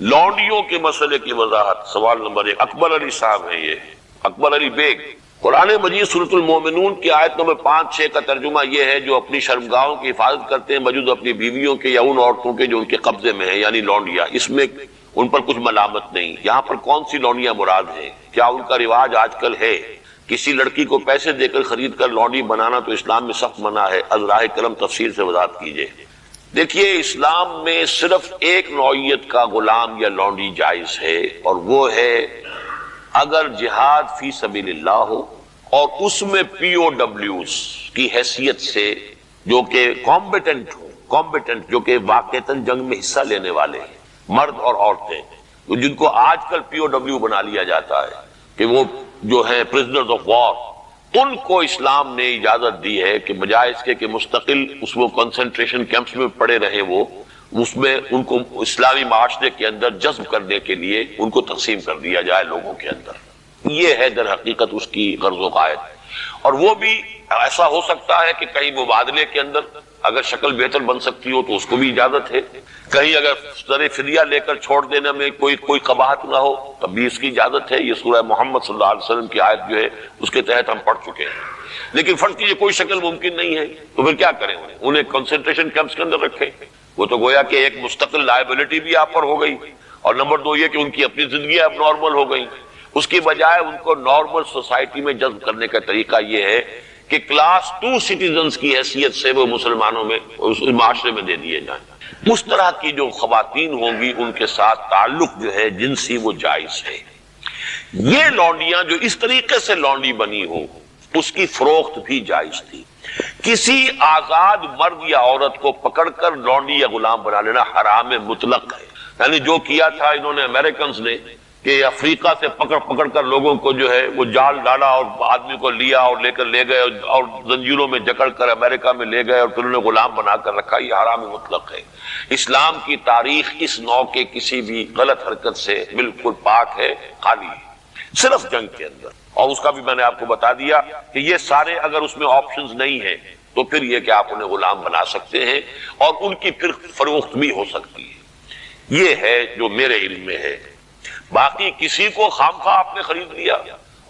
لونڈیوں کے مسئلے کی وضاحت، سوال نمبر 1 اکبر علی صاحب ہیں، یہ اکبر علی بیگ۔ قرآن مجید سورۃ المومنون کی آیت نمبر 5-6 کا ترجمہ یہ ہے، جو اپنی شرمگاہوں کی حفاظت کرتے ہیں بجز اپنی بیویوں کے یا ان عورتوں کے جو ان کے قبضے میں ہیں، یعنی لونڈیاں، اس میں ان پر کچھ ملامت نہیں۔ یہاں پر کون سی لونڈیاں مراد ہیں؟ کیا ان کا رواج آج کل ہے؟ کسی لڑکی کو پیسے دے کر خرید کر لونڈی بنانا تو اسلام میں سخت منع ہے، از راہ کرم تفصیل سے وضاحت کیجیے۔ دیکھیے، اسلام میں صرف ایک نوعیت کا غلام یا لونڈی جائز ہے، اور وہ ہے اگر جہاد فی سبیل اللہ ہو اور اس میں پی او ڈبلیوز کی حیثیت سے جو کہ کمبیٹنٹ جو کہ واقعتاً جنگ میں حصہ لینے والے ہیں، مرد اور عورتیں، جن کو آج کل پی او ڈبلیو بنا لیا جاتا ہے کہ وہ جو ہیں پرزنرز آف وار، ان کو اسلام نے اجازت دی ہے کہ بجائے اس کے کہ مستقل اس وہ کنسنٹریشن کیمپس میں پڑے رہے، وہ اس میں ان کو اسلامی معاشرے کے اندر جذب کرنے کے لیے ان کو تقسیم کر دیا جائے لوگوں کے اندر۔ یہ ہے در حقیقت اس کی غرض و قائد، اور وہ بھی ایسا ہو سکتا ہے کہ کہیں مبادلے کے اندر اگر شکل بہتر بن سکتی ہو تو اس کو بھی اجازت ہے، کہیں اگر سر فدیہ لے کر چھوڑ دینے میں کوئی قباحت نہ ہو تب بھی اس کی اجازت ہے۔ یہ سورہ محمد صلی اللہ علیہ وسلم کی آیت جو ہے اس کے تحت ہم پڑھ چکے ہیں۔ لیکن فرض کیجیے کوئی شکل ممکن نہیں ہے تو پھر کیا کریں؟ انہیں کنسنٹریشن کیمپس کے اندر رکھیں، وہ تو گویا کہ ایک مستقل لائبلٹی بھی آپ پر ہو گئی، اور نمبر 2 یہ کہ ان کی اپنی زندگی اب نارمل ہو گئی۔ اس کی بجائے ان کو نارمل سوسائٹی میں جذب کرنے کا طریقہ یہ ہے کہ کلاس 2 سٹیزنز کی حیثیت سے وہ مسلمانوں میں اس معاشرے میں دے دیے جائیں۔ اس طرح کی جو خواتین ہوں گی ان کے ساتھ تعلق جو ہے جنسی وہ جائز ہے۔ یہ لونڈیاں جو اس طریقے سے لونڈی بنی ہوں اس کی فروخت بھی جائز تھی۔ کسی آزاد مرد یا عورت کو پکڑ کر لونڈی یا غلام بنا لینا حرام مطلق ہے۔ یعنی جو کیا تھا انہوں نے امریکنز نے کہ افریقہ سے پکڑ کر لوگوں کو جو ہے وہ جال ڈالا اور آدمی کو لیا اور لے کر لے گئے اور زنجیروں میں جکڑ کر امریکہ میں لے گئے اور پھر انہیں غلام بنا کر رکھا، یہ حرام مطلق ہے۔ اسلام کی تاریخ اس نوع کے کسی بھی غلط حرکت سے بالکل پاک ہے، خالی ہے، صرف جنگ کے اندر۔ اور اس کا بھی میں نے آپ کو بتا دیا کہ یہ سارے اگر اس میں آپشنز نہیں ہیں تو پھر یہ کہ آپ انہیں غلام بنا سکتے ہیں اور ان کی پھر فروخت بھی ہو سکتی ہے۔ یہ ہے جو میرے علم میں ہے۔ باقی کسی کو خامخواہ آپ نے خرید لیا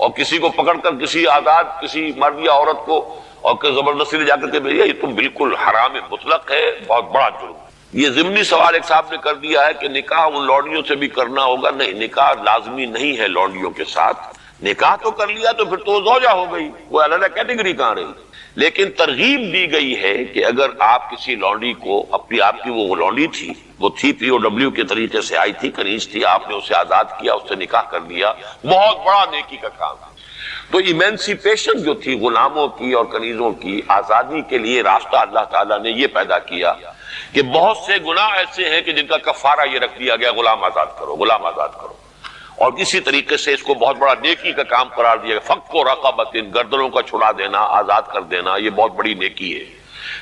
اور کسی کو پکڑ کر کسی آزاد کسی مرد یا عورت کو اور زبردستی لے جا کر کے بھیجا، یہ تو بالکل حرام مطلق ہے، بہت بڑا جرم ہے۔ یہ ضمنی سوال ایک صاحب نے کر دیا ہے کہ نکاح ان لونڈیوں سے بھی کرنا ہوگا۔ نہیں، نکاح لازمی نہیں ہے لونڈیوں کے ساتھ۔ نکاح تو کر لیا تو پھر تو زوجہ ہو گئی، وہ علیحدہ کیٹیگری کہاں رہی۔ لیکن ترغیب دی گئی ہے کہ اگر آپ کسی لونڈی کو آپ کی وہ لونڈی تھی، وہ تھی پی او ڈبلیو کے طریقے سے آئی تھی، کنیز تھی، آپ نے اسے آزاد کیا، اس سے نکاح کر لیا، بہت بڑا نیکی کا کام ہے۔ تو ایمینسیپیشن جو تھی غلاموں کی اور کنیزوں کی آزادی کے لیے راستہ اللہ تعالیٰ نے یہ پیدا کیا کہ بہت سے گناہ ایسے ہیں کہ جن کا کفارہ یہ رکھ دیا گیا، غلام آزاد کرو، غلام آزاد کرو۔ اور اسی طریقے سے اس کو بہت بڑا نیکی کا کام قرار دیا گیا، فک و رقبۃ، گردنوں کا چھڑا دینا، آزاد کر دینا، یہ بہت بڑی نیکی ہے۔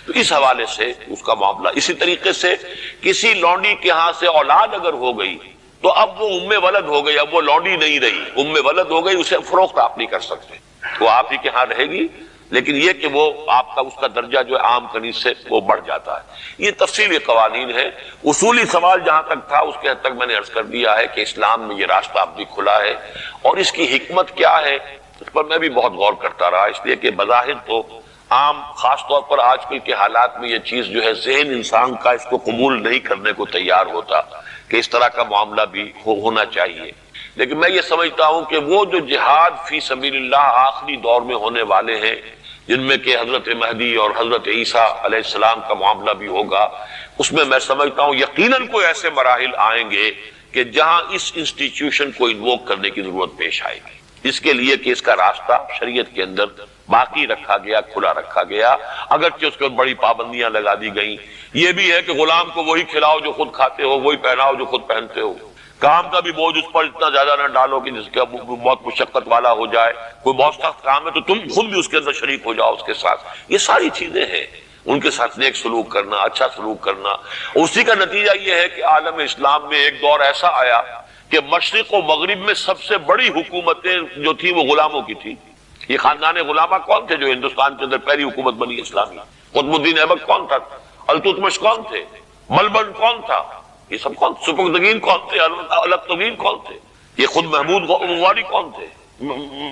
تو اس حوالے سے اس کا معاملہ اسی طریقے سے کسی لونڈی کے ہاں سے اولاد اگر ہو گئی تو اب وہ ام ولد ہو گئی، اب وہ لونڈی نہیں رہی، ام ولد ہو گئی، اسے فروخت آپ نہیں کر سکتے، وہ آپ ہی کے ہاں رہے گی، لیکن یہ کہ وہ آپ کا اس کا درجہ جو ہے عام کنیز سے وہ بڑھ جاتا ہے۔ یہ تفصیلی قوانین ہے۔ اصولی سوال جہاں تک تھا اس کے حد تک میں نے عرض کر دیا ہے کہ اسلام میں یہ راستہ اب بھی کھلا ہے، اور اس کی حکمت کیا ہے اس پر میں بھی بہت غور کرتا رہا، اس لیے کہ بظاہر تو عام خاص طور پر آج کل کے حالات میں یہ چیز جو ہے ذہن انسان کا اس کو قبول نہیں کرنے کو تیار ہوتا کہ اس طرح کا معاملہ بھی ہونا چاہیے۔ لیکن میں یہ سمجھتا ہوں کہ وہ جو جہاد فی سبیل اللہ آخری دور میں ہونے والے ہیں، جن میں کہ حضرت مہدی اور حضرت عیسیٰ علیہ السلام کا معاملہ بھی ہوگا، اس میں میں سمجھتا ہوں یقیناً کوئی ایسے مراحل آئیں گے کہ جہاں اس انسٹیٹیوشن کو انووک کرنے کی ضرورت پیش آئے گی، اس کے لیے کہ اس کا راستہ شریعت کے اندر باقی رکھا گیا، کھلا رکھا گیا، اگرچہ اس پر بڑی پابندیاں لگا دی گئیں۔ یہ بھی ہے کہ غلام کو وہی کھلاؤ جو خود کھاتے ہو، وہی پہناؤ جو خود پہنتے ہو، کام کا بھی بوجھ اس پر اتنا زیادہ نہ ڈالو کہ جس کا بہت مشقت والا ہو جائے، کوئی بہت سخت کام ہے تو تم خود بھی اس کے اندر شریک ہو جاؤ اس کے ساتھ۔ یہ ساری چیزیں ہیں، ان کے ساتھ نیک سلوک کرنا، اچھا سلوک کرنا۔ اسی کا نتیجہ یہ ہے کہ عالم اسلام میں ایک دور ایسا آیا کہ مشرق و مغرب میں سب سے بڑی حکومتیں جو تھی وہ غلاموں کی تھی۔ یہ خاندان غلامہ کون تھے جو ہندوستان کے اندر پہلی حکومت بنی اسلامی؟ قطب الدین ایبک کون تھا؟ التتمش کون تھے؟ ملبن کون تھا؟ یہ سب کون سپردگین کون تھے، الگ تگین کون تھے، یہ خود محمود غواری کون تھے،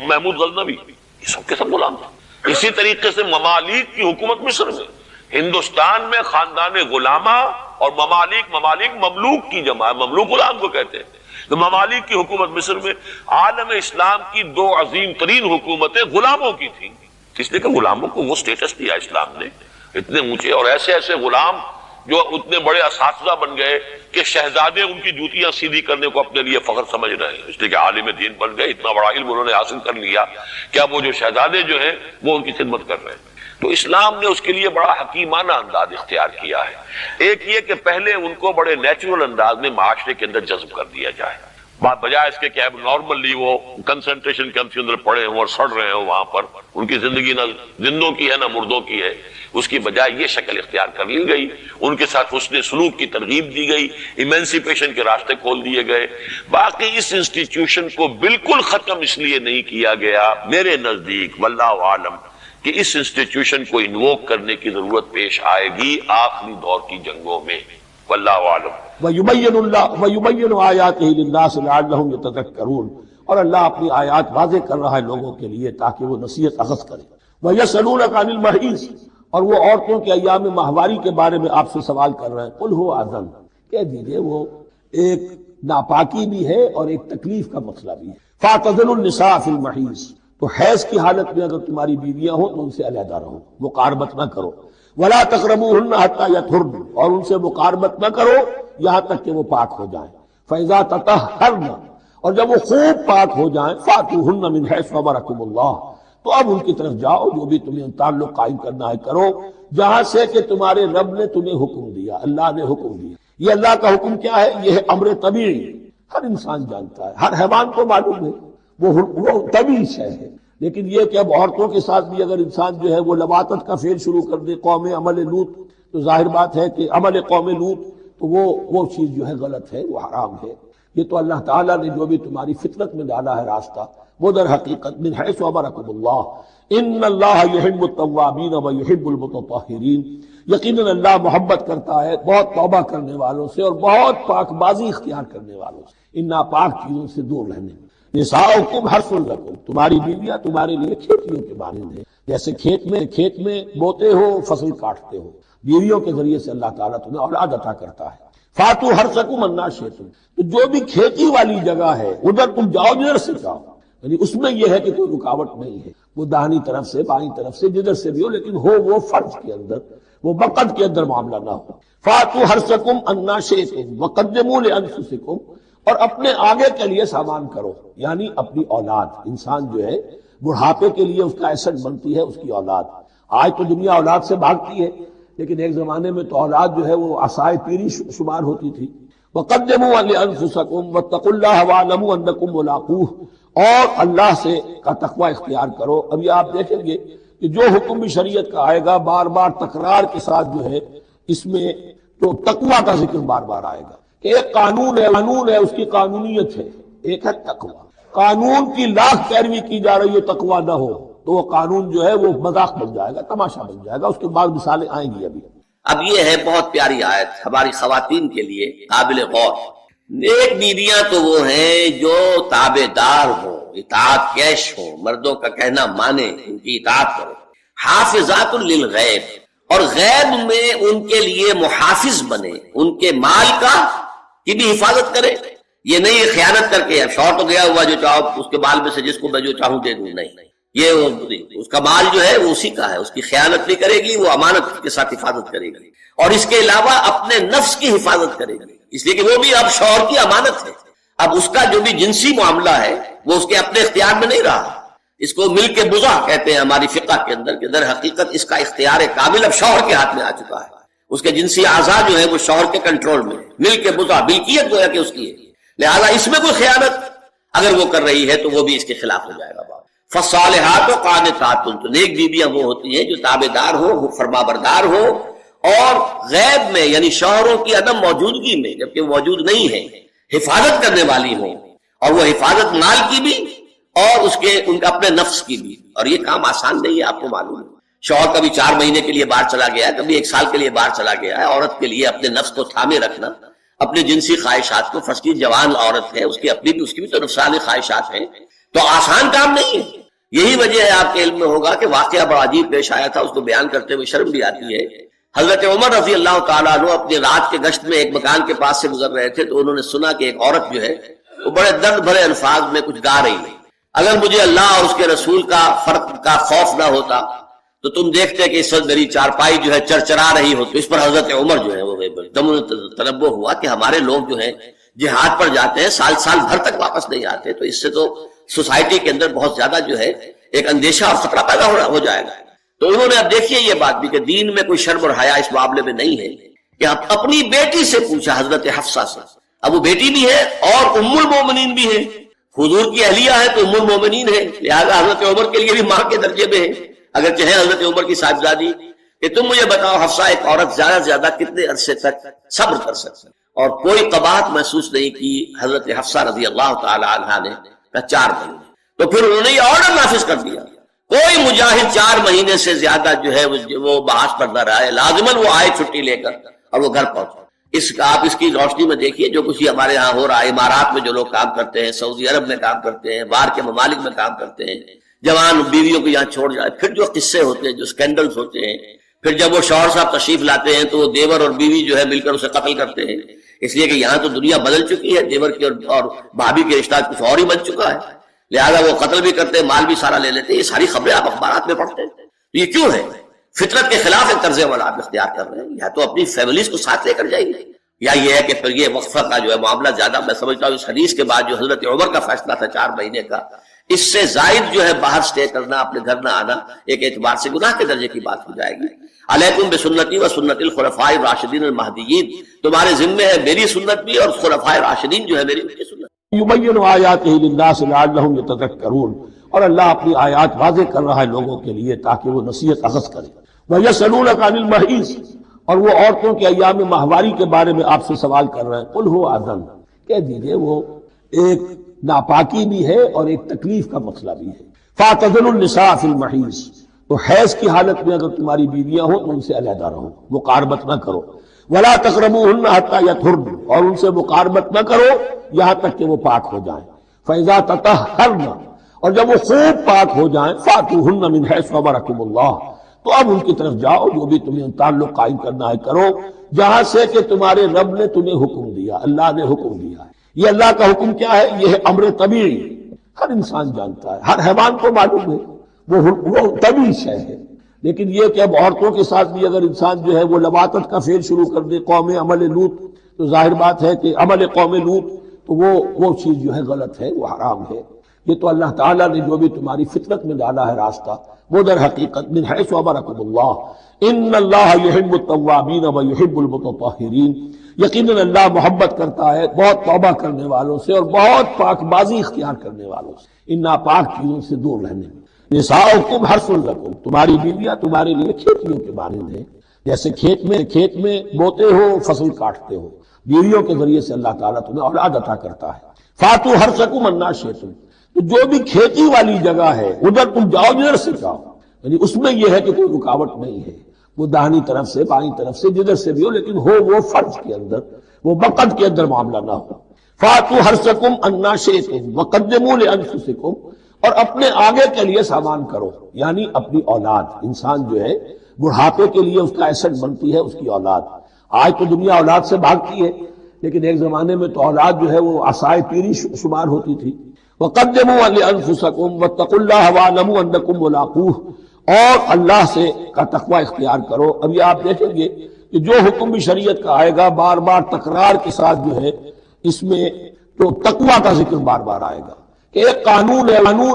محمود غزنوی، یہ سب کے سب غلام تھے۔ اسی طریقے سے ممالک کی حکومت مصر میں، ہندوستان میں خاندان غلامہ اور ممالک مملوک کی جمع ہے، مملوک غلام کو کہتے ہیں۔ تو ممالک کی حکومت مصر میں عالم اسلام کی دو عظیم ترین حکومتیں غلاموں کی تھیں، اس لیے کہ غلاموں کو وہ سٹیٹس دیا اسلام نے، اتنے اونچے اور ایسے ایسے غلام جو اتنے بڑے اساتذہ بن گئے کہ شہزادے ان کی جوتیاں سیدھی کرنے کو اپنے لیے فخر سمجھ رہے ہیں، اس لیے کہ عالم دین بن گئے، اتنا بڑا علم انہوں نے حاصل کر لیا کہ اب وہ جو شہزادے جو ہیں وہ ان کی خدمت کر رہے ہیں۔ تو اسلام نے اس کے لیے بڑا حکیمانہ انداز اختیار کیا ہے۔ ایک یہ کہ پہلے ان کو بڑے نیچرل انداز میں معاشرے کے اندر جذب کر دیا جائے، بجائے اس کے کہ اب نارملی وہ کنسنٹریشن کیمپ کے اندر پڑے ہوں اور سڑ رہے ہوں، وہاں پر ان کی زندگی نہ زندوں کی ہے نہ مردوں کی ہے، اس کی بجائے یہ شکل اختیار کر لی گئی، ان کے ساتھ حسن سلوک کی ترغیب دی گئی، ایمنسیپیشن کے راستے کھول دیے گئے۔ باقی اس انسٹیٹیوشن کو بالکل ختم اس لیے نہیں کیا گیا میرے نزدیک واللہ عالم کہ اس انسٹیٹیوشن کو انووک کرنے کی ضرورت پیش آئے گی آخری دور کی جنگوں میں، واللہ عالم۔ وَيُبَيِّنُ آيَاتِهِ لِلنَّاسِ لَعَلَّهُمْ يَتَذَكَّرُونَ، اور اللہ اپنی آیات واضح کر رہا ہے لوگوں کے لیے تاکہ وہ نصیحت اخذ کریں۔ وَيَسْأَلُونَكَ عَنِ الْمَحِيضِ، اور وہ عورتوں کے ایام ماہواری کے بارے میں آپ سے سوال کر رہے ہیں، قُلْ هُوَ أَذًى، کہہ دیجئے وہ ایک ناپاکی بھی ہے اور ایک تکلیف کا مسئلہ بھی ہے۔ فَاعْتَزِلُوا النِّسَاءَ فِي الْمَحِيضِ، تو حیض کی حالت میں اگر تمہاری بیویاں ہوں تو ان سے علیحدہ رہو، مقاربت نہ کرو۔ وَلَا تَقْرَبُوهُنَّ حَتَّى يَطْهُرْنَ، اور ان سے مقاربت نہ کرو یہاں تک کہ وہ پاک ہو جائیں۔ فَإِذَا تَطَهَّرْنَ، اور جب وہ خوب پاک ہو جائیں، فَأْتُوهُنَّ مِنْ حَيْثُ أَمَرَكُمُ اللَّهُ، تو اب ان کی طرف جاؤ، جو بھی تمہیں تعلق قائم کرنا ہے کرو، جہاں سے کہ تمہارے رب نے تمہیں حکم دیا، اللہ نے حکم دیا۔ یہ اللہ کا حکم کیا ہے؟ یہ ہے امر طبیعی، ہر انسان جانتا ہے، ہر حیوان کو معلوم ہے، وہ طبیعی شے ہے۔ لیکن یہ کہ اب عورتوں کے ساتھ بھی اگر انسان جو ہے وہ لواطت کا فعل شروع کر دے، قوم عمل لوط، تو ظاہر بات ہے کہ عمل قوم لوط تو وہ چیز جو ہے غلط ہے، وہ حرام ہے۔ یہ تو اللہ تعالیٰ نے جو بھی تمہاری فطرت میں ڈالا ہے راستہ، وہ در حقیقت من حیث امرکم اللہ، ان اللہ یحب التوابین ویحب المتطہرین، یقیناً اللہ محبت کرتا ہے بہت توبہ کرنے والوں سے اور بہت پاک بازی اختیار کرنے والوں سے، ان ناپاک چیزوں سے دور رہنے۔ نساؤکم حرث لکم، تمہاری بیویاں تمہارے لیے کھیتیوں کے مانند ہیں، جیسے کھیت میں بوتے ہو، فصل کاٹتے ہو، بیویوں کے ذریعے سے اللہ تعالیٰ تمہیں اولاد عطا کرتا ہے۔ فاتو حرثکم انا شئتم، تو جو بھی کھیتی والی جگہ ہے ادھر تم جاؤ جدھر سے جاؤ، یعنی اس میں یہ ہے کہ کوئی رکاوٹ نہیں ہے، وہ داہنی طرف سے بائیں طرف سے جدھر سے بھی ہو، لیکن ہو وہ فرض کے اندر، وہ وقت کے اندر معاملہ نہ ہو۔ فاتو حرثکم انا شئتم وقدموا لانفسکم، اور اپنے آگے کے لیے سامان کرو، یعنی اپنی اولاد۔ انسان جو ہے بڑھاپے کے لیے اس کا ایسٹ بنتی ہے اس کی اولاد۔ آج تو دنیا اولاد سے بھاگتی ہے، لیکن ایک زمانے میں تو اولاد جو ہے وہ عصائے پیری شمار ہوتی تھی۔ وَقَدِّمُوا لِأَنفُسَكُمْ وَاتَّقُوا اللَّهَ وَاعْلَمُوا أَنَّكُمْ مُلَاقُوهُ، اور اللہ سے کا تقوی اختیار کرو۔ اب یہ آپ دیکھیں گے کہ جو حکم بھی شریعت کا آئے گا بار بار تکرار کے ساتھ جو ہے اس میں تو تقوی کا ذکر بار بار آئے گا کہ ایک قانون ہے اس کی قانونیت ہے، ایک ہے تقوی۔ قانون کی لاکھ پیروی کی جا رہی ہے، تقوی نہ ہو تو وہ قانون جو ہے وہ مذاق بن جائے گا، تماشا بن جائے گا۔ اس کے بعد مثالیں آئیں گی ابھی۔ اب یہ ہے بہت پیاری آیت ہماری خواتین کے لیے قابل غور۔ نیک بیویاں تو وہ ہیں جو تابع دار ہوں، اطاعت کیش ہوں، مردوں کا کہنا مانے، ان کی اطاعت کرو۔ حافظات للغیب، اور غیب میں ان کے لیے محافظ بنے، ان کے مال کی بھی حفاظت کرے۔ یہ نہیں خیانت کر کے اب شوہر تو گیا ہوا جو چاہو اس کے بال میں سے جس کو میں جو چاہوں دے دوں، نہیں، یہ اس کا مال جو ہے وہ اسی کا ہے، اس کی خیانت نہیں کرے گی، وہ امانت کے ساتھ حفاظت کرے گی، اور اس کے علاوہ اپنے نفس کی حفاظت کرے گی، اس لیے کہ وہ بھی اب شوہر کی امانت ہے۔ اب اس کا جو بھی جنسی معاملہ ہے وہ اس کے اپنے اختیار میں نہیں رہا۔ اس کو مل کے بزا کہتے ہیں ہماری فقہ کے اندر، کہ در حقیقت اس کا اختیار کامل اب شوہر کے ہاتھ میں آ چکا ہے، اس کے جنسی اعضاء جو ہے وہ شوہر کے کنٹرول میں، مل کے بزا، ملکیت گویا کہ اس کی ہے، لہذا اس میں کوئی خیانت اگر وہ کر رہی ہے تو وہ بھی اس کے خلاف ہو جائے گا۔ فالصالحات قانتات، تو نیک بیویاں وہ ہوتی ہیں جو تابع دار ہو، فرما بردار ہو، اور غیب میں یعنی شوہروں کی عدم موجودگی میں جبکہ وہ موجود نہیں ہے حفاظت کرنے والی ہوں، اور وہ حفاظت مال کی بھی اور ان کا اپنے نفس کی بھی۔ اور یہ کام آسان نہیں ہے، آپ کو معلوم ہے، شوہر کبھی 4 مہینے کے لیے باہر چلا گیا ہے، کبھی 1 سال کے لیے باہر چلا گیا ہے، عورت کے لیے اپنے نفس کو تھامے رکھنا اپنے جنسی خواہشات کو، فرض کی جوان عورت ہے، اس کی اپنی بھی، اس کی بھی تو نفسانی خواہشات ہیں، تو آسان کام نہیں ہے۔ یہی وجہ ہے، آپ کے علم میں ہوگا کہ واقعہ بڑا عجیب پیش آیا تھا، اس کو بیان کرتے ہوئے شرم بھی آتی ہے۔ حضرت عمر رضی اللہ تعالیٰ عنہ اپنے رات کے گشت میں ایک مکان کے پاس سے گزر رہے تھے، تو انہوں نے سنا کہ ایک عورت جو ہے وہ بڑے درد بھرے الفاظ میں کچھ گا رہی ہے۔ اگر مجھے اللہ اور اس کے رسول کا فرق کا خوف نہ ہوتا تو تم دیکھتے کہ اس وقت میری چارپائی جو ہے چرچرا رہی ہو۔ تو اس پر حضرت عمر جو ہے وہ دم تنبہ ہوا کہ ہمارے لوگ جو ہیں جہاد پر جاتے ہیں، سال سال بھر تک واپس نہیں آتے، تو اس سے تو سوسائٹی کے اندر بہت زیادہ جو ہے ایک اندیشہ اور خطرہ پیدا ہو جائے گا۔ تو انہوں نے اب دیکھیے یہ بات بھی کہ دین میں کوئی شرم اور حیا اس معاملے میں نہیں ہے، کہ اپنی بیٹی سے پوچھا، حضرت حفصہ سے۔ اب وہ بیٹی بھی ہے اور ام المومنین بھی ہے، حضور کی اہلیہ ہے تو ام المومنین ہے، لہذا حضرت عمر کے لیے بھی ماں کے درجے میں ہے، اگرچہ ہے حضرت عمر کی صاحبزادی، کہ تم مجھے بتاؤ حفصہ ایک عورت زیادہ سے زیادہ کتنے عرصے تک صبر کر سکتی؟ اور کوئی قباحت محسوس نہیں کی حضرت حفصہ رضی اللہ تعالی عنہا نے، 4 مہینے۔ تو پھر انہوں نے یہ آرڈر نافذ کر دیا، کوئی مجاہد 4 مہینے سے زیادہ جو ہے وہ بحث پر نہ رہے، لازماً وہ آئے چھٹی لے کر اور وہ گھر پہنچے۔ آپ اس کی روشنی میں دیکھیے جو کچھ ہمارے ہاں ہو رہا ہے، امارات میں جو لوگ کام کرتے ہیں، سعودی عرب میں کام کرتے ہیں، باہر کے ممالک میں کام کرتے ہیں، جوان بیویوں کو یہاں چھوڑ جائے، پھر جو قصے ہوتے ہیں، جو سکینڈلز ہوتے ہیں، پھر جب وہ شوہر صاحب تشریف لاتے ہیں تو وہ دیور اور بیوی جو ہے مل کر اسے قتل کرتے ہیں، اس لیے کہ یہاں تو دنیا بدل چکی ہے، دیور کی اور بھابھی کے رشتہ کچھ اور ہی بن چکا ہے، لہذا وہ قتل بھی کرتے ہیں، مال بھی سارا لے لیتے ہیں۔ یہ ساری خبریں آپ اخبارات میں پڑھتے ہیں۔ یہ کیوں ہے؟ فطرت کے خلاف ایک طرز عمل آپ اختیار کر رہے ہیں، یا تو اپنی فیملیز کو ساتھ لے کر جائیں گے، یا یہ ہے کہ پھر یہ وقفہ کا جو ہے معاملہ زیادہ، میں سمجھتا ہوں اس حدیث کے بعد جو حضرت عمر کا فیصلہ تھا 4 مہینے کا، اس سے زائد جو ہے باہر سٹے کرنا، اپنے گھر نہ آنا، ایک اعتبار سے گناہ کے درجے کی بات ہو جائے گی۔ علیکم بسنتی و سنت الخلفاء الراشدین المہدیین، تمہارے ذمے ہے میری سنت بھی اور خلفائے راشدین جو ہے میری ان کی سنت۔ یبین آیاتہ للناس لعلہم یتذکرون، اور اللہ اپنی آیات واضح کر رہا ہے لوگوں کے لیے تاکہ وہ نصیحت اخذ کریں۔ وَيَسْأَلُونَكَ عَنِ الْمَحِيضِ، اور وہ عورتوں کے ایام ماہواری کے بارے میں آپ سے سوال کر رہے ہیں۔ قُلْ هُوَ أَذًى، کہہ دیجئے وہ ایک ناپاکی بھی ہے اور ایک تکلیف کا مسئلہ بھی ہے۔ فَاعْتَزِلُوا النِّسَاءَ فِي الْمَحِيضِ، تو حیض کی حالت میں اگر تمہاری بیویاں ہوں تو ان سے علیحدہ رہو، مقاربت نہ کرو۔ وَلَا تَقْرَبُوهُنَّ حَتَّى يَطْهُرْنَ، اور ان سے مقاربت نہ کرو یہاں تک کہ وہ پاک ہو جائیں۔ فَإِذَا تَطَهَّرْنَ، اور جب وہ خوب پاک ہو جائیں، فَأْتُوهُنَّ مِنْ حَيْثُ أَمَرَكُمُ اللَّهُ، تو اب ان کی طرف جاؤ، جو بھی تمہیں تعلق قائم کرنا ہے کرو، جہاں سے کہ تمہارے رب نے تمہیں حکم دیا، اللہ نے حکم دیا ہے۔ یہ اللہ کا حکم کیا ہے؟ یہ ہے امر طبیعی، ہر انسان جانتا ہے، ہر حیوان کو معلوم ہے، وہ طبیعی شے ہے۔ لیکن یہ کہ اب عورتوں کے ساتھ بھی اگر انسان جو ہے وہ لواطت کا فعل شروع کر دے، قوم عمل لوط، تو ظاہر بات ہے کہ عمل قوم لوط تو وہ چیز جو ہے غلط ہے، وہ حرام ہے۔ یہ تو اللہ تعالیٰ نے جو بھی تمہاری فطرت میں ڈالا ہے راستہ، وہ در حقیقت من حیث امرکم اللہ، ان اللہ یحب التوابین و یحب المتطہرین، یقیناً اللہ محبت کرتا ہے بہت توبہ کرنے والوں سے اور بہت پاک بازی اختیار کرنے والوں سے، ان ناپاک چیزوں سے دور رہنے میں۔ نساؤکم حرث لکم، تمہاری بیویاں تمہارے لیے کھیتیوں کے مانند ہیں، جیسے کھیت میں بوتے ہو، فصل کاٹتے ہو، بیویوں کے ذریعے سے اللہ تعالیٰ تمہیں اولاد عطا کرتا ہے۔ فاتو حرثکم انا شئتم، تو جو بھی کھیتی والی جگہ ہے ادھر تم جاؤ جدھر سے جاؤ، یعنی اس میں یہ ہے کہ کوئی رکاوٹ نہیں ہے، وہ داہنی طرف سے بائیں طرف سے جدھر سے بھی ہو، لیکن ہو وہ فرض کے اندر، وہ وقت کے اندر معاملہ نہ ہو۔ فاتو حرثکم انا شئتم وقدموا لانفسکم، اور اپنے آگے کے لیے سامان کرو، یعنی اپنی اولاد۔ انسان جو ہے بڑھاپے کے لیے اس کا ایسٹ بنتی ہے اس کی اولاد۔ آج تو دنیا اولاد سے بھاگتی ہے، لیکن ایک زمانے میں تو اولاد جو ہے وہ عصائے پیری شمار ہوتی تھی۔ وَقَدِّمُوا لِأَنفُسَكُمْ وَاتَّقُوا اللَّهَ وَاعْلَمُوا أَنَّكُمْ مُلَاقُوهُ، اور اللہ سے کا تقوی اختیار کرو۔ اب یہ آپ دیکھیں گے کہ جو حکم بھی شریعت کا آئے گا بار بار تکرار کے ساتھ جو ہے اس میں تو تقوی کا ذکر بار بار آئے گا کہ ایک قانون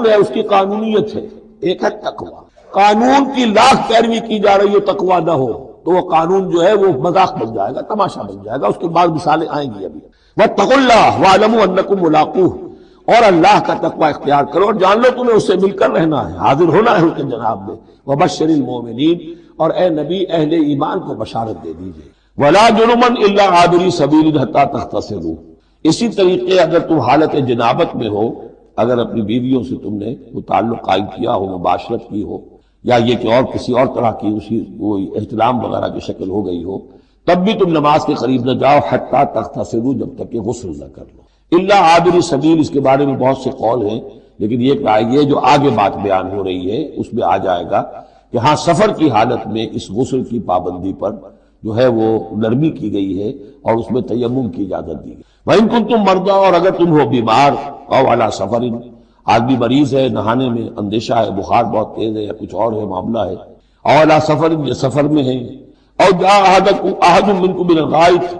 ہے اس کی قانونیت ہے، ایک ہے تقوی۔ قانون کی لاکھ پیروی کی جا رہی ہے، تقوی نہ ہو تو وہ قانون جو ہے وہ مذاق بن جائے گا، تماشا بن جائے گا۔ اس کے بعد مثالیں آئیں گی ابھی۔ وَاتَّقُوا اللَّهَ وَاعْلَمُوا أَنَّكُمْ مُلَاقُوهُ، اور اللہ کا تقوی اختیار کرو اور جان لو تمہیں اس سے مل کر رہنا ہے، حاضر ہونا ہے اس کے جناب میں۔ وَبَشِّرِ الْمُؤْمِنِينَ، اور اے نبی اہل ایمان کو بشارت دے دیجئے۔ وَلَا جُنُبًا إِلَّا عَابِرِي سَبِيلٍ حَتَّى تَغْتَسِلُوا، اسی طریقے اگر تم حالت جنابت میں ہو، اگر اپنی بیویوں سے تم نے وہ تعلق قائم کیا ہو، مباشرت کی ہو، یا یہ کہ اور کسی اور طرح کی اسی کوئی احتلام وغیرہ کی شکل ہو گئی ہو، تب بھی تم نماز کے قریب نہ جاؤ حتیٰ تغتسلوا، جب تک کہ غسل نہ کر لو، الا عابر سبیل، اس کے بارے میں بہت سے قول ہیں، لیکن یہ رائے یہ جو آگے بات بیان ہو رہی ہے اس میں آ جائے گا کہ ہاں سفر کی حالت میں اس غسل کی پابندی پر جو ہے وہ نرمی کی گئی ہے اور اس میں تیمم کی اجازت دی گئی۔ وَإِن كُنتُم مَرْضَىٰ، اور اگر تم ہو بیمار، أَوْ عَلَىٰ سَفَرٍ، آدمی مریض ہے، نہانے میں اندیشہ ہے، بخار بہت تیز ہے یا کچھ اور ہے معاملہ ہے، أَوْ عَلَىٰ سَفَرٍ، یا سفر میں ہے، أَوْ جَاءَ أَحَدٌ مِّنكُم مِّنَ الْغَائِطِ،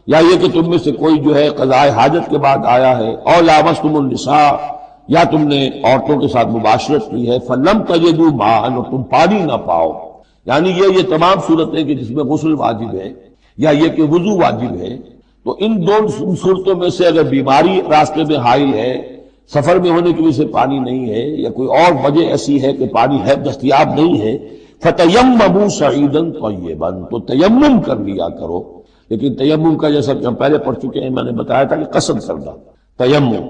یا یہ کہ تم میں سے کوئی جو ہے قضاء حاجت کے بعد آیا ہے، أَوْ لَامَسْتُمُ النِّسَاءَ، یا تم نے عورتوں کے ساتھ مباشرت کی ہے، فَلَمْ تَجِدُوا مَاءً، اور تم پانی نہ پاؤ، یعنی یہ تمام صورتیں کہ جس میں غسل واجب ہے یا یہ کہ وضو واجب ہے، تو ان دو صورتوں میں سے اگر بیماری راستے میں حائل ہے، سفر میں ہونے کی وجہ سے پانی نہیں ہے، یا کوئی اور وجہ ایسی ہے کہ پانی ہے دستیاب نہیں ہے، فَتَيَمَّمُوا صَعِيدًا طَيِّبًا، تو تیمم کر لیا کرو، لیکن تیمم کا جیسا کہ ہم پہلے پڑھ چکے ہیں، میں نے بتایا تھا کہ قصد کرنا تیمم،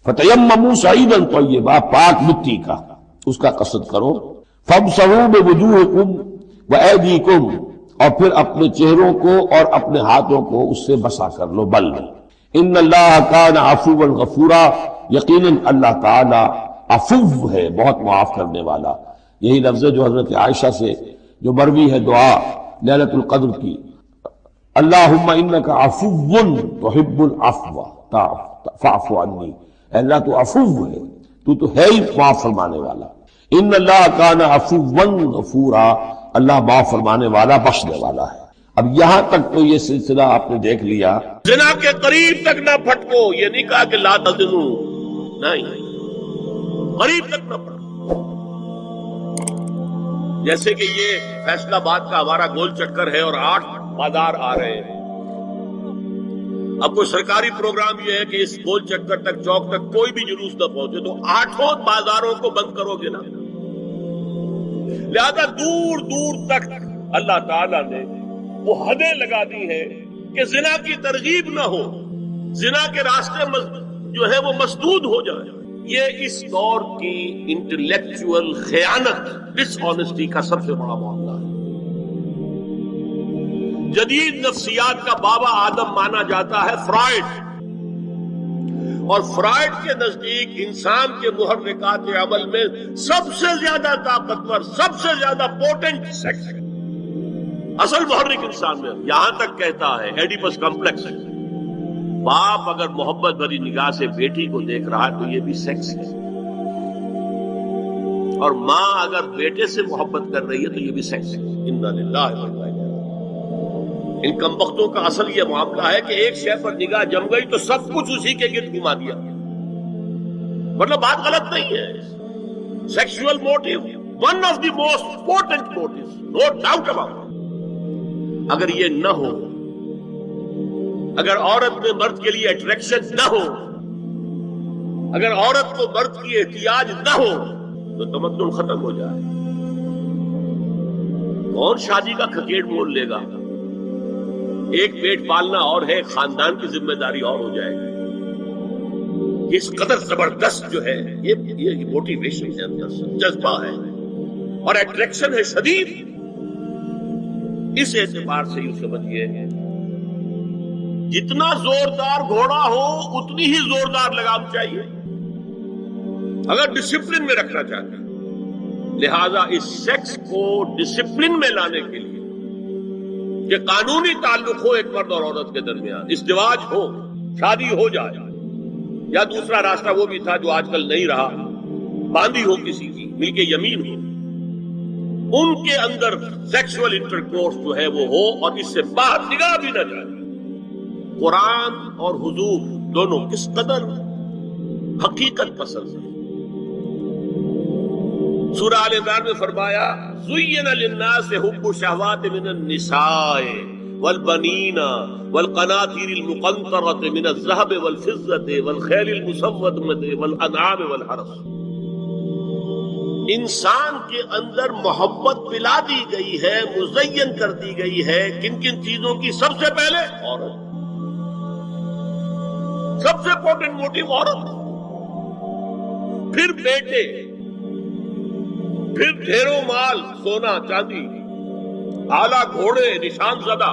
فَتَيَمَّمُوا صَعِيدًا طَيِّبًا، پاک مٹی کا اس کا قصد کرو، فَامْسَحُوا بِوُجُوهِكُمْ وَأَيْدِيكُمْ، اور پھر اپنے چہروں کو اور اپنے ہاتھوں کو اس سے مسح کر لو، بل لو، ان اللہ کان عفوا غفورا، یقیناً اللہ تعالی عفو ہے، بہت معاف کرنے والا۔ یہی لفظ ہے جو حضرت عائشہ سے جو مروی ہے دعا لیلۃ القدر کی، اللہم انک عفو تحب العفو فاعف عنی، اے اللہ تو عفو ہے، تو ہے ہی معاف فرمانے والا، ان اللہ کان عفوا غفورا، اللہ معاف فرمانے والا بخشنے والا ہے۔ اب یہاں تک تو یہ سلسلہ آپ نے دیکھ لیا، زنا کے قریب تک نہ پھٹکو، یہ نہیں کہا کہ لا تزنوا، نہیں، قریب تک نہ پھٹکو۔ جیسے کہ یہ فیصلہ آباد کا ہمارا گول چکر ہے اور 8 بازار آ رہے ہیں، اب کوئی سرکاری پروگرام یہ ہے کہ اس گول چکر تک، چوک تک کوئی بھی جلوس نہ پہنچے، تو 8 بازاروں کو بند کرو گے نا، لہذا دور دور تک اللہ تعالیٰ نے وہ حدیں لگا دی ہیں کہ زنا کی ترغیب نہ ہو، زنا کے راستے جو ہے وہ مسدود ہو جائے۔ یہ اس دور کی انٹلیکچوئل خیانت، ڈس آنیسٹی کا سب سے بڑا معاملہ ہے۔ جدید نفسیات کا بابا آدم مانا جاتا ہے فرائڈ، اور فرائڈ کے نزدیک انسان کے محرکات عمل میں سب سے زیادہ طاقتور، سب سے زیادہ پوٹنٹ سیکس ہے، اصل محرک انسان میں۔ یہاں تک کہتا ہے ایڈیپس کمپلیکس، باپ اگر محبت بھری نگاہ سے بیٹی کو دیکھ رہا ہے تو یہ بھی سیکس ہے، اور ماں اگر بیٹے سے محبت کر رہی ہے تو یہ بھی سیکس ہے۔ انا للہ و انا الیہ۔ ان کمبختوں کا اصل یہ معاملہ ہے کہ ایک شے پر نگاہ جم گئی تو سب کچھ اسی کے گرد گھما دیا، مطلب بات غلط نہیں ہے۔ Sexual motive one of the most potent motive, no doubt about. اگر یہ نہ ہو، اگر عورت میں مرد کے لیے اٹریکشن نہ ہو، اگر عورت کو مرد کی احتیاج نہ ہو تو تمدن ختم ہو جائے۔ کون شادی کا کھکیڑ مول لے گا؟ ایک پیٹ پالنا اور ہے، خاندان کی ذمہ داری اور ہو جائے گی۔ اس قدر زبردست جو ہے یہ موٹیویشن ہے، اندر سے جذبہ ہے اور اٹریکشن ہے شدید۔ اس اعتبار سے یوں سمجھیے جتنا زوردار گھوڑا ہو اتنی ہی زوردار لگام چاہیے اگر ڈسپلن میں رکھنا چاہتے ہیں۔ لہذا اس سیکس کو ڈسپلن میں لانے کے لیے کہ قانونی تعلق ہو ایک مرد اور عورت کے درمیان، ازدواج ہو، شادی ہو جائے، یا دوسرا راستہ وہ بھی تھا جو آج کل نہیں رہا، باندھی ہو کسی کی، مل کے یمین ہو، ان کے اندر سیکسول انٹرکورس جو ہے وہ ہو اور اس سے باہر نگاہ بھی نہ جائے۔ قرآن اور حضور دونوں کس قدر حقیقت پسند ہے۔ سورہ آل عمران میں فرمایا زُيِّنَ لِلنَّاسِ حُبُّ الشَّهَوَاتِ مِنَ النِّسَاءِ وَالْبَنِينَ وَالْقَنَاطِيرِ الْمُقَنطَرَةِ مِنَ الذَّهَبِ وَالْفِضَّةِ وَالْخَيْلِ الْمُسَوَّمَةِ وَالْأَنْعَامِ وَالْحَرْثِ۔ انسان کے اندر محبت پلا دی گئی ہے، مزین کر دی گئی ہے، کن کن چیزوں کی؟ سب سے پہلے عورت، سب سے امپورٹنٹ موٹیو عورت، پھر بیٹے، پھر ڈھیروں مال، سونا چاندی، اعلیٰ گھوڑے، نشان زدہ،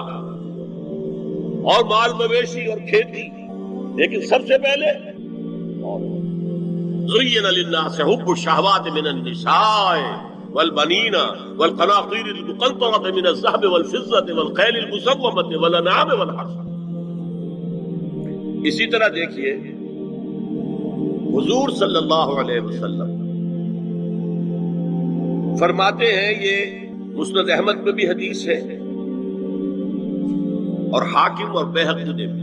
اور مال مویشی اور کھیتی، لیکن سب سے پہلے زین للناس حب الشہوات من النساء والبنین والقناطیر المقنطرة من الذهب والفضة والخیل المسومة والانعام والحرث۔ اسی طرح دیکھیے حضور صلی اللہ علیہ وسلم فرماتے ہیں، یہ مسند احمد میں بھی حدیث ہے اور حاکم اور بیہقی نے بھی،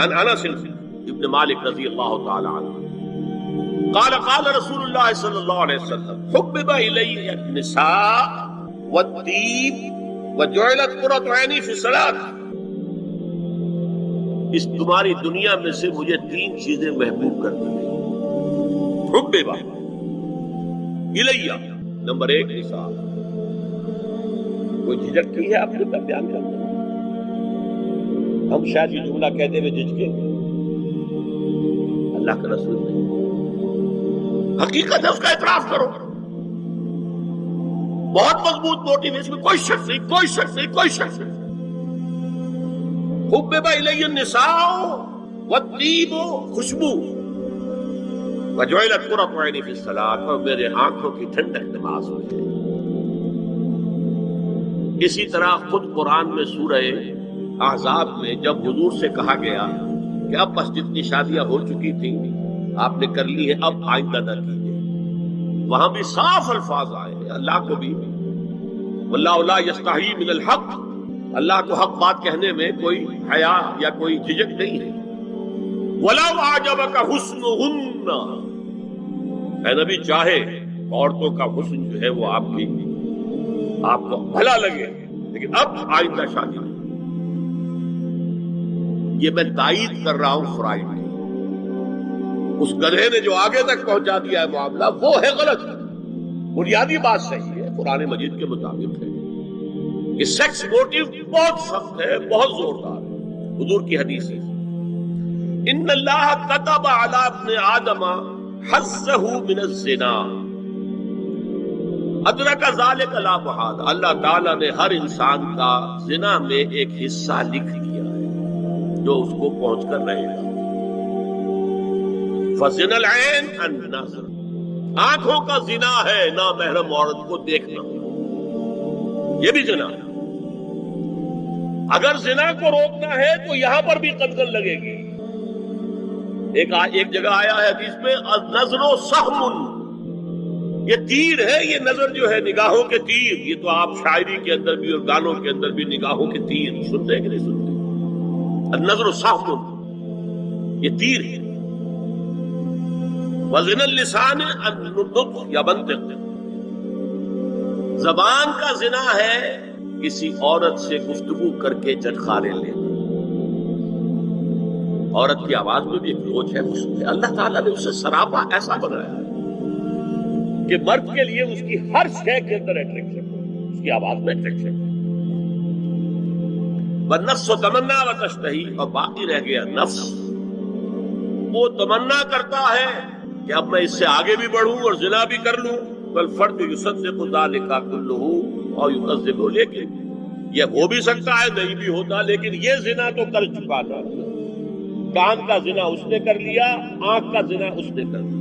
عن انس ابن مالک رضی اللہ تعالی عنہ قال قال رسول اللہ صلی اللہ علیہ وسلم حبب الی النساء والطیب وجعلت قرۃ عینی فی الصلاۃ۔ اس تمہاری دنیا میں سے مجھے تین چیزیں محبوب کر دی گئی۔ حبب الی، نمبر ایک نساء۔ کوئی جھجک کی ہے آپ نے تب بیان کرنا؟ ہم شاید یہ جملہ کہتے ہوئے جھجکیں گے، اللہ کا رسول نہیں، حقیقت ہے اس کا اعتراف کرو۔ بہت مضبوط موٹیو ہے، اس میں کوئی شک نہیں، کوئی شک نہیں، کوئی شک نہیں۔ حبب الی النساء والطیب، خوشبو، وجعلت قرۃ عینی فی الصلاۃ، اور میرے آنکھوں کی ٹھنڈک نماز میں ہے۔ اسی طرح خود قرآن میں سورہ احزاب میں جب حضور سے کہا گیا کہ اب بس جتنی شادیاں ہو چکی تھیں آپ نے کر لی ہے، اب آئندہ نہ کیجیے، وہاں بھی صاف الفاظ آئے ہیں۔ اللہ کو بھی واللہ لا یستحیی من الحق، اللہ کو حق بات کہنے میں کوئی حیا یا کوئی جھجک نہیں ہے۔ وَلَوْ أَعْجَبَكَ حُسْنُهُنَّ، اے نبی چاہے عورتوں کا حسن جو ہے وہ آپ کو بھلا لگے، لیکن اب آئندہ شادی نہیں۔ یہ میں تائید کر رہا ہوں فرائض کی۔ اس گدھے نے جو آگے تک پہنچا دیا ہے معاملہ وہ ہے غلط۔ بنیادی بات صحیح ہے، قرآن مجید کے مطابق ہے کہ سیکس موٹیو بہت سخت ہے، بہت زوردار ہے۔ حضور کی حدیث ہے، ان اللہ کتب علی ابن آدم حظہ من الزنا ادرک ذلک لا محالہ، اللہ تعالیٰ نے ہر انسان کا زنا میں ایک حصہ لکھ دیا ہے جو اس کو پہنچ کر رہے گا۔ فزنا العین النظر، آنکھوں کا زنا ہے نامحرم عورت کو دیکھنا، یہ بھی زنا ہے۔ اگر زنا کو روکنا ہے تو یہاں پر بھی قتل لگے گی۔ ایک جگہ آیا ہے حدیث میں النظر سہم، یہ تیر ہے، یہ نظر جو ہے نگاہوں کے تیر۔ یہ تو آپ شاعری کے اندر بھی اور گانوں کے اندر بھی نگاہوں کے تیر سنتے ہیں کہ نہیں سنتے؟ النظر سہم، یہ تیر ہے۔ وزن اللسان النطق یا منطق، زبان کا زنا ہے کسی عورت سے گفتگو کر کے چٹخارے لینا۔ عورت کی آواز میں بھی ایک روج ہے، حسن ہے۔ اللہ تعالیٰ نے اسے سراپا ایسا بنایا ہے کہ مرد کے لیے اس کی ہر شے کے اندر اٹریکشن ہے، اس کی آواز میں اٹریکشن ہے۔ والنفس تمنا وتشتہی، اور باقی رہ گیا نفس، وہ تمنا کرتا ہے کہ اب میں اس سے آگے بھی بڑھوں اور زنا بھی کر لوں۔ والفرد یصدق ذلک کلہ اور یکذب، لیکن یہ ہو بھی سکتا ہے نہیں بھی ہوتا، لیکن یہ زنا تو کر چکا تھا۔ کان کا زنا اس نے کر لیا، آنکھ کا زنا اس نے کر لیا،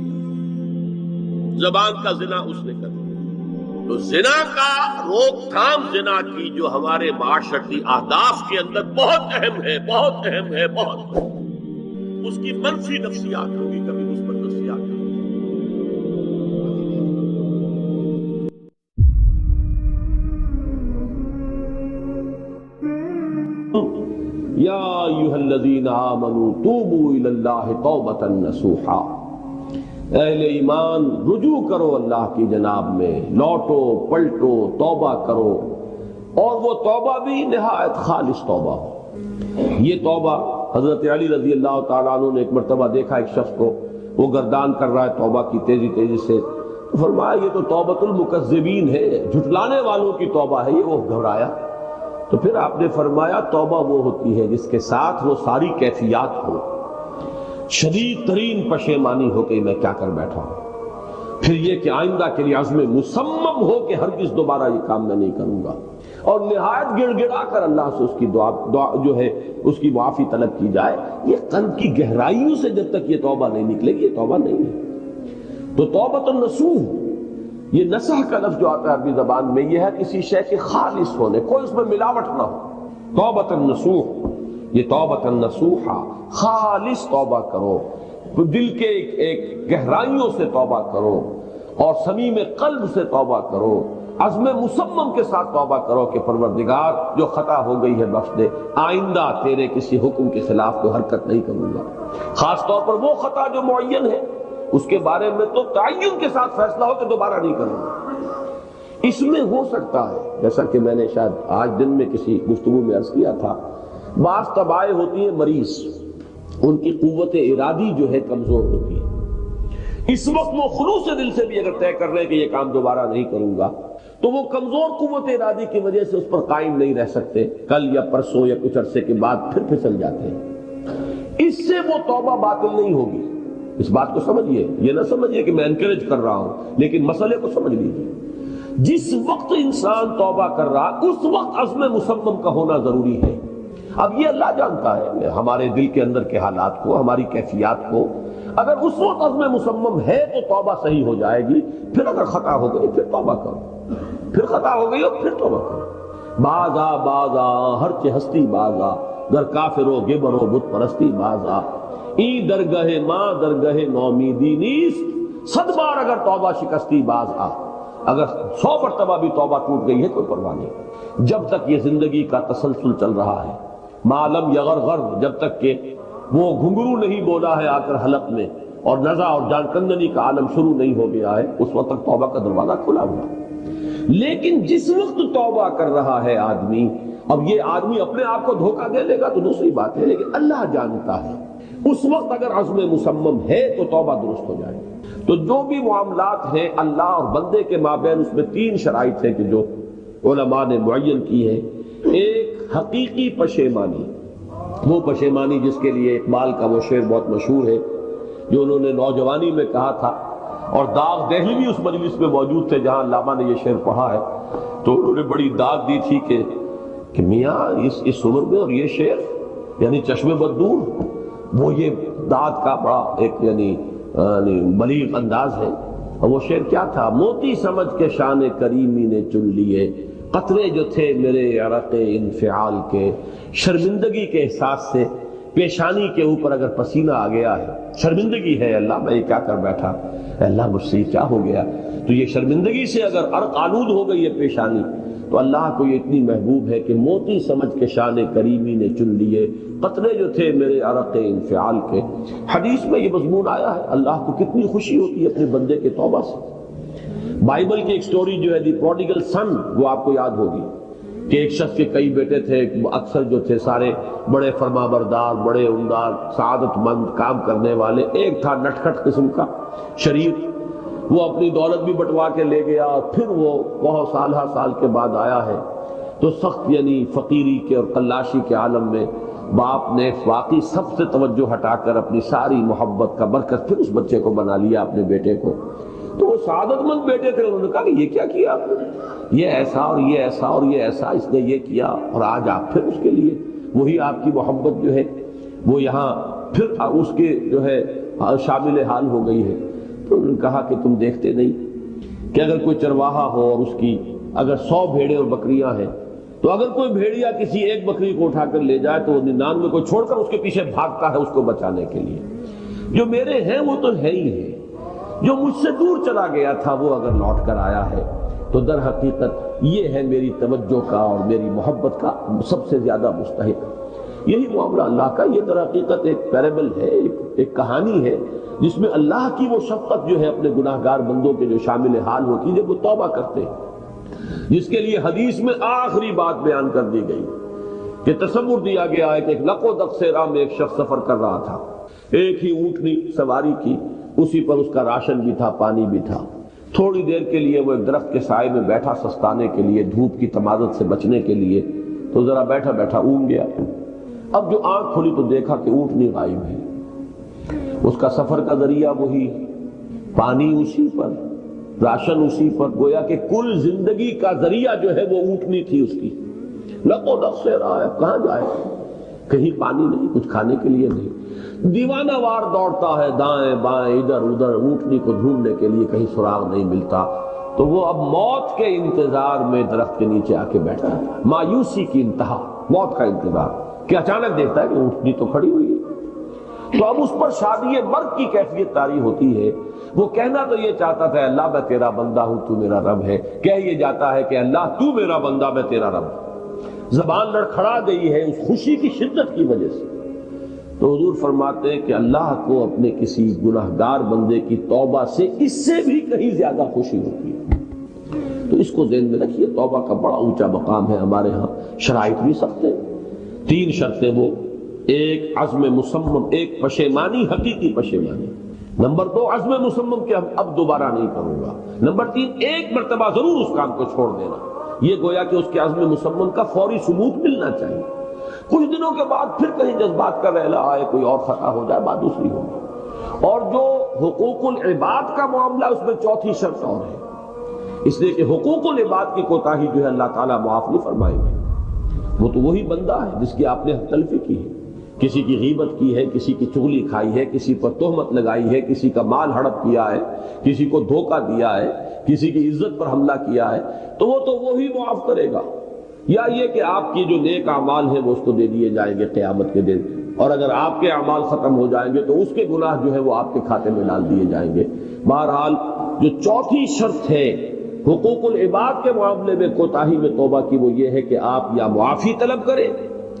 زبان کا زنا اس نے کر لیا۔ تو زنا کا روک تھام زنا کی جو ہمارے معاشرتی اہداف کے اندر بہت اہم ہے، بہت اہم ہے، بہت اس کی منفی نفسیات ہوگی، کبھی مثبت نفسیات ہوگی۔ یا ایھا الذین آمنوا توبوا الی اللہ توبۃ نصوحا، اہل ایمان رجوع کرو اللہ کی جناب میں، لوٹو پلٹو توبہ کرو، اور وہ توبہ بھی نہایت خالص توبہ ہو۔ یہ توبہ حضرت علی رضی اللہ تعالیٰ عنہ نے ایک مرتبہ دیکھا ایک شخص کو، وہ گردان کر رہا ہے توبہ کی تیزی سے، تو فرمایا یہ تو توبۃ المکذبین ہے، جھٹلانے والوں کی توبہ ہے یہ۔ وہ گھبرایا، تو پھر آپ نے فرمایا توبہ وہ ہوتی ہے جس کے ساتھ وہ ساری کیفیات ہو، شدید ترین پشیمانی ہو کہ میں کیا کر بیٹھا ہوں، پھر یہ کہ آئندہ کے لیے عزم مصمم ہو کہ ہرگز دوبارہ یہ کام میں نہیں کروں گا، اور نہایت گڑ گڑا کر اللہ سے اس کی دعا جو ہے اس کی معافی طلب کی جائے، یہ قلب کی گہرائیوں سے جب تک یہ توبہ نہیں نکلے گی یہ توبہ نہیں ہے۔ تو توبۃ النصوح، یہ نصح کا لفظ جو آتا ہے عربی زبان میں، یہ ہے کسی شے کے خالص ہونے، کوئی اس میں ملاوٹ نہ ہو۔ توبۃ النصوح، یہ توبۃ النصوح، خالص توبہ کرو، دل کے ایک گہرائیوں سے توبہ کرو اور صمیم قلب سے توبہ کرو، عزم مصمم کے ساتھ توبہ کرو کہ پروردگار جو خطا ہو گئی ہے بخش دے، آئندہ تیرے کسی حکم کے خلاف تو حرکت نہیں کروں گا، خاص طور پر وہ خطا جو معین ہے اس کے بارے میں تو تعین کے ساتھ فیصلہ ہو کہ دوبارہ نہیں کروں گا۔ اس میں ہو سکتا ہے، جیسا کہ میں نے شاید آج دن میں کسی گفتگو میں عرض کیا تھا، بعض طبائع ہوتی ہیں مریض، ان کی قوت ارادی جو ہے کمزور ہوتی ہے، اس وقت وہ خلوص دل سے بھی اگر طے کر رہے ہیں کہ یہ کام دوبارہ نہیں کروں گا تو وہ کمزور قوت ارادی کی وجہ سے اس پر قائم نہیں رہ سکتے، کل یا پرسوں یا کچھ عرصے کے بعد پھر پھسل جاتے ہیں، اس سے وہ توبہ باطل نہیں ہوگی۔ اس بات کو سمجھیے، یہ نہ سمجھیے کہ میں انکریج کر رہا ہوں، لیکن مسئلے کو سمجھ لیجیے۔ جس وقت انسان توبہ کر رہا اس وقت عزم مصمم کا ہونا ضروری ہے۔ اب یہ اللہ جانتا ہے ہمارے دل کے اندر کے حالات کو، ہماری کیفیات کو، اگر اس وقت عزم مصمم ہے تو توبہ صحیح ہو جائے گی، پھر اگر خطا ہو گئی پھر توبہ کرو، پھر خطا ہو گئی اور پھر توبہ کرو۔ بازا ہر چہ ہستی بازا، گر کافرو گبرو بت پرستی بازا، ای درگہ ماں درگہ نومیدی نیست، 100 بار اگر توبہ شکستی باز آ، اگر 100 مرتبہ بھی توبہ ٹوٹ گئی ہے کوئی پرواہ نہیں، جب تک یہ زندگی کا تسلسل چل رہا ہے، معلم یغرغر، جب تک کہ وہ گھنگرو نہیں بولا ہے آ کر حلق میں اور نزع اور جان کندنی کا عالم شروع نہیں ہو گیا ہے، اس وقت تک توبہ کا دروازہ کھلا ہوا۔ لیکن جس وقت توبہ کر رہا ہے آدمی، اب یہ آدمی اپنے آپ کو دھوکہ دے لے گا تو دوسری بات ہے، لیکن اللہ جانتا ہے، اس وقت اگر عزم مصمم ہے تو توبہ درست ہو جائے۔ تو جو بھی معاملات ہیں اللہ اور بندے کے مابین، اس میں 3 شرائط ہیں کہ جو علماء نے معین کی ہے۔ ایک حقیقی پشیمانی، وہ پشیمانی جس کے لیے اقبال کا وہ شعر بہت مشہور ہے جو انہوں نے نوجوانی میں کہا تھا، اور داغ دہلی بھی اس مجلس میں موجود تھے جہاں علامہ نے یہ شعر پڑھا ہے، تو انہوں نے بڑی داد دی تھی کہ میاں اس عمر میں اور یہ شعر یعنی چشم بددور، وہ یہ داد کا بڑا ایک یعنی بلیغ انداز ہے۔ اور وہ شعر کیا تھا؟ موتی سمجھ کے شان کریمی نے چن لیے، قطرے جو تھے میرے عرق انفعال کے، شرمندگی کے احساس سے پیشانی کے اوپر اگر پسینہ آ گیا ہے، شرمندگی ہے، اللہ میں یہ کیا کر بیٹھا، اللہ مجھ سے کیا ہو گیا، تو یہ شرمندگی سے اگر عرق آلود ہو گئی ہے پیشانی، تو اللہ کو یہ اتنی محبوب ہے کہ موتی سمجھ کے شان کریمی نے چن لیے، قطرے جو تھے میرے عرق انفعال کے۔ حدیث میں یہ مضمون آیا ہے، اللہ کو کتنی خوشی ہوتی ہے اپنے بندے کے توبہ سے۔ بائبل کی ایک سٹوری جو ہے دی پروڈیگل سن، وہ آپ کو یاد ہوگی کہ ایک شخص کے کئی بیٹے تھے، اکثر جو تھے سارے بڑے فرما بردار، بڑے عمدہ، سعادت مند، کام کرنے والے، ایک تھا نٹکھٹ قسم کا شریر، وہ اپنی دولت بھی بٹوا کے لے گیا، اور پھر وہ بہت سال کے بعد آیا ہے تو سخت یعنی فقیری کے اور قلاشی کے عالم میں باپ نے واقعی سب سے توجہ ہٹا کر اپنی ساری محبت کا برکت پھر اس بچے کو بنا لیا، اپنے بیٹے کو۔ تو وہ سعادت مند بیٹے تھے، انہوں نے کہا کہ یہ کیا کیا آپ نے، یہ ایسا اور یہ ایسا اور یہ ایسا، اس نے یہ کیا، اور آج آپ پھر اس کے لیے وہی آپ کی محبت جو ہے وہ یہاں پھر اس کے جو ہے شامل حال ہو گئی ہے۔ تو انہوں نے کہا کہ تم دیکھتے نہیں کہ اگر کوئی چرواہا ہو اور اس کی اگر 100 بھیڑیں اور بکریاں ہیں، تو اگر کوئی بھیڑیا کسی ایک بکری کو اٹھا کر لے جائے تو وہ 99 کو چھوڑ کر اس کے پیچھے بھاگتا ہے اس کو بچانے کے لیے۔ جو میرے ہیں وہ تو ہے ہی ہے، جو مجھ سے دور چلا گیا تھا وہ اگر لوٹ کر آیا ہے تو در حقیقت یہ ہے میری توجہ کا اور میری محبت کا سب سے زیادہ مستحق۔ یہی معاملہ اللہ کا، یہ در حقیقت ایک پیرابل ہے، ایک کہانی ہے جس میں اللہ کی وہ شفقت جو ہے اپنے گناہگار بندوں کے جو شامل حال ہوتی ہے جب وہ توبہ کرتے ہیں، جس کے لیے حدیث میں آخری بات بیان کر دی گئی کہ تصور دیا گیا ہے کہ ایک لق و دق سے راہ میں ایک شخص سفر کر رہا تھا، ایک ہی اونٹنی سواری کی، اسی پر اس کا راشن بھی تھا، پانی بھی تھا۔ تھوڑی دیر کے لیے وہ ایک درخت کے سائے میں بیٹھا سستانے کے لیے، دھوپ کی تمازت سے بچنے کے لیے، تو ذرا بیٹھا بیٹھا اونگ گیا۔ اب جو آنکھ کھلی تو دیکھا کہ اونٹنی غائب ہے، اس کا سفر کا ذریعہ وہی، پانی اسی پر، راشن اسی پر، گویا کہ کل زندگی کا ذریعہ جو ہے وہ اونٹنی تھی اس کی. لقو دق سے رہا ہے، کہاں جائے، کہیں پانی نہیں، کچھ کھانے کے لیے نہیں، دیوانہ وار دوڑتا ہے دائیں بائیں ادھر ادھر اونٹنی کو ڈھونڈنے کے لیے، کہیں سراغ نہیں ملتا. تو وہ اب موت کے انتظار میں درخت کے نیچے آ کے بیٹھا تھا. مایوسی کی انتہا، موت کا انتظار کہ اچانک دیکھتا ہے کہ اونٹنی تو کھڑی ہوئی ہے. تو اب اس پر شادی مرگ کی کیفیت طاری ہوتی ہے. وہ کہنا تو یہ چاہتا تھا اللہ میں تیرا بندہ ہوں تو میرا رب ہے، کہہ یہ جاتا ہے کہ اللہ تو میرا بندہ میں تیرا رب. زبان لڑکھڑا گئی ہے اس خوشی کی شدت کی وجہ سے. تو حضور فرماتے ہیں کہ اللہ کو اپنے کسی گناہگار بندے کی توبہ سے اس سے بھی کہیں زیادہ خوشی ہوتی ہے. تو اس کو ذہن میں رکھیے، توبہ کا بڑا اونچا مقام ہے ہمارے ہاں. شرائط بھی سخت ہیں، 3 شرطیں وہ، ایک عزم مصمم، ایک پشیمانی، حقیقی پشیمانی. نمبر 2 عزم مصمم کہ اب دوبارہ نہیں کروں گا. نمبر 3 ایک مرتبہ ضرور اس کام کو چھوڑ دینا. یہ گویا کہ اس کے عزم مصمم کا فوری ثبوت ملنا چاہیے. کچھ دنوں کے بعد پھر کہیں جذبات کا رحلہ آئے، کوئی اور خطا ہو جائے، بات دوسری ہوگی. اور جو حقوق العباد کا معاملہ اس میں 4تھی شرط اور ہے، اس لیے کہ حقوق العباد کی کوتاہی جو ہے اللہ تعالیٰ معاف نہیں فرمائیں گے. وہ تو وہی بندہ ہے جس کی آپ نے حق تلفی کی ہے، کسی کی غیبت کی ہے، کسی کی چغلی کھائی ہے، کسی پر تہمت لگائی ہے، کسی کا مال ہڑپ کیا ہے، کسی کو دھوکہ دیا ہے، کسی کی عزت پر حملہ کیا ہے، تو وہ تو وہی معاف کرے گا. یا یہ کہ آپ کی جو نیک اعمال ہیں وہ اس کو دے دیے جائیں گے قیامت کے دن، اور اگر آپ کے اعمال ختم ہو جائیں گے تو اس کے گناہ جو ہے وہ آپ کے کھاتے میں ڈال دیے جائیں گے. بہرحال جو 4تھی شرط ہے حقوق العباد کے معاملے میں کوتاہی میں توبہ کی، وہ یہ ہے کہ آپ یا معافی طلب کریں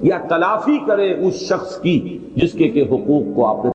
یا تلافی کریں اس شخص کی جس کے حقوق کو آپ نے